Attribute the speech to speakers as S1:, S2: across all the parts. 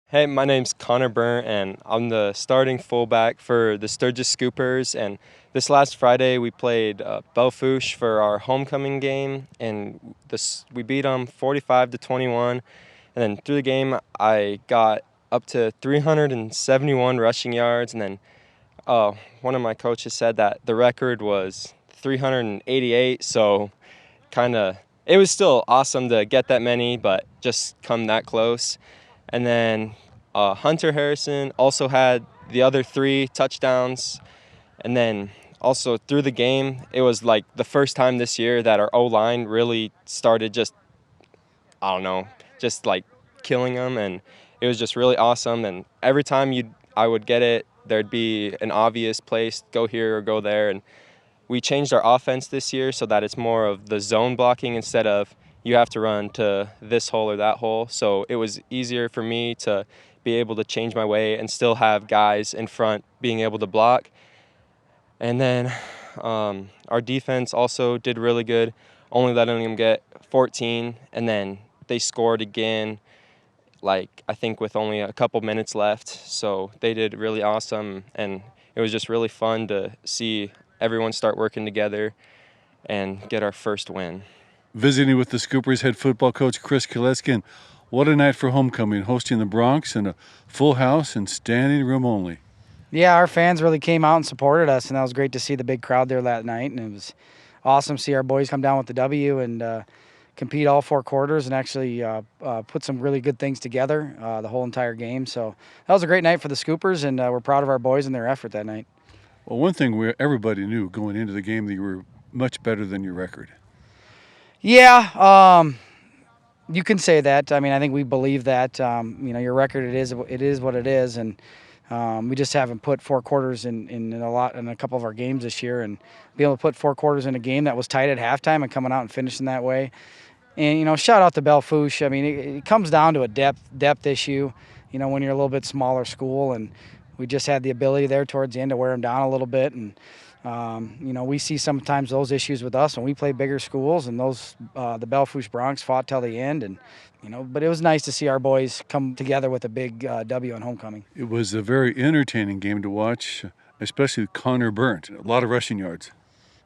S1: Hey, my name's Connor Berndt, and I'm the starting fullback for the Sturgis Scoopers. And this last Friday, we played Belfouche for our homecoming game, and we beat them 45-21. And then through the game, I got up to 371 rushing yards. And then one of my coaches said that the record was 388. So it was still awesome to get that many, but just come that close. And then Hunter Harrison also had the other 3 touchdowns. And then also through the game, it was like the first time this year that our O-line really started just like killing them. And it was just really awesome. And every time I would get it, there'd be an obvious place, go here or go there. And we changed our offense this year so that it's more of the zone blocking instead of you have to run to this hole or that hole. So it was easier for me to be able to change my way and still have guys in front being able to block. And then our defense also did really good, only letting them get 14. And then they scored again, like I think with only a couple minutes left. So they did really awesome. And it was just really fun to see everyone start working together and get our first win.
S2: Visiting with the Scoopers head football coach Chris Koletskin. What a night for homecoming, hosting the Bronx in a full house and standing room only.
S3: Yeah, our fans really came out and supported us, and that was great to see the big crowd there that night. And it was awesome to see our boys come down with the W and compete all 4 quarters and actually put some really good things together the whole entire game. So that was a great night for the Scoopers, and we're proud of our boys and their effort that night.
S2: Well, one thing everybody knew going into the game that you were much better than your record.
S3: Yeah, you can say that. I mean, I think we believe that. Your record it is what it is, and we just haven't put 4 quarters in a couple of our games this year, and be able to put 4 quarters in a game that was tight at halftime and coming out and finishing that way. And shout out to Belfouche. I mean, it comes down to a depth issue. When you're a little bit smaller school, and we just had the ability there towards the end to wear them down a little bit. And we see sometimes those issues with us when we play bigger schools, and the Belfouche Bronx fought till the end. And but it was nice to see our boys come together with a big W on homecoming.
S2: It was a very entertaining game to watch, especially Connor Berndt. A lot of rushing yards.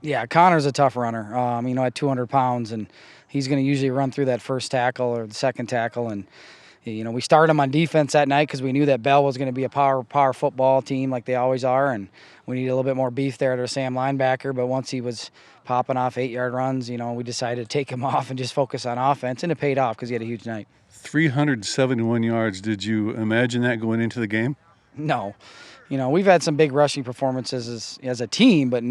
S3: Yeah, Connor's a tough runner. At 200 pounds, and he's going to usually run through that first tackle or the second tackle. And we started him on defense that night because we knew that Bell was going to be a power football team like they always are, and we needed a little bit more beef there at our Sam linebacker. But once he was popping off 8-yard runs, we decided to take him off and just focus on offense, and it paid off because he had a huge night.
S2: 371 yards. Did you imagine that going into the game?
S3: No. We've had some big rushing performances as a team, but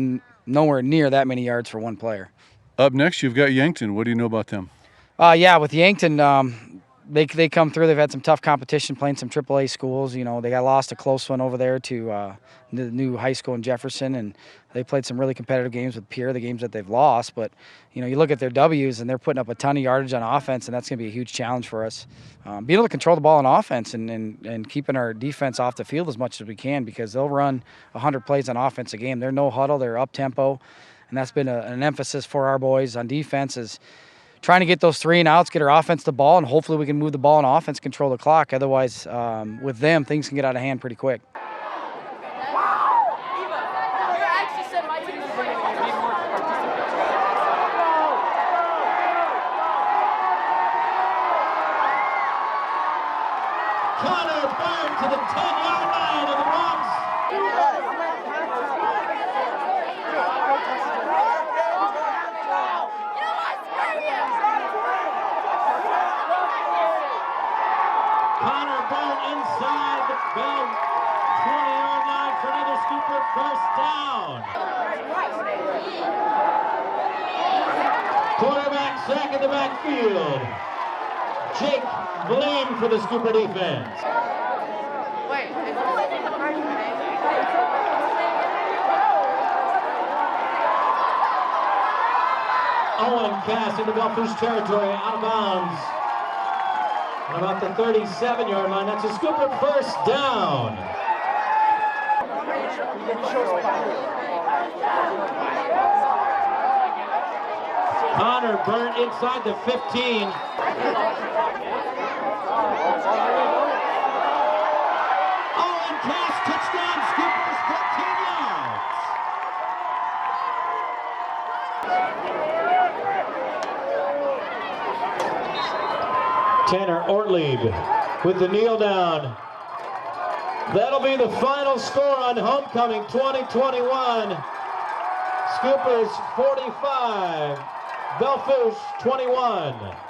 S3: nowhere near that many yards for one player.
S2: Up next, you've got Yankton. What do you know about them?
S3: With Yankton, they come through. They've had some tough competition playing some AAA schools. They got lost a close one over there to the new high school in Jefferson, and they played some really competitive games with Pierre, the games that they've lost. But, you look at their W's, and they're putting up a ton of yardage on offense, and that's going to be a huge challenge for us. Being able to control the ball on offense and keeping our defense off the field as much as we can, because they'll run 100 plays on offense a game. They're no huddle. They're up-tempo, and that's been an emphasis for our boys on defense is trying to get those 3 and outs, get our offense the ball, and hopefully we can move the ball on offense, control the clock. Otherwise, with them, things can get out of hand pretty quick.
S4: Connor Berndt to the 10-yard line of the Bronx. Connor Berndt inside the Bell 20-yard line for another Scooper first down. Quarterback sack in the backfield. Jake Blaine for the Scooper defense. Owen Cass into Belfouche territory, out of bounds. At about the 37-yard line, that's a Scooper first down. Connor Berndt inside the 15. cast, touchdown, Scoopers, 14 yards. Tanner Ortlieb with the kneel down. That'll be the final score on homecoming 2021. Scoopers 45, Belle Fourche 21.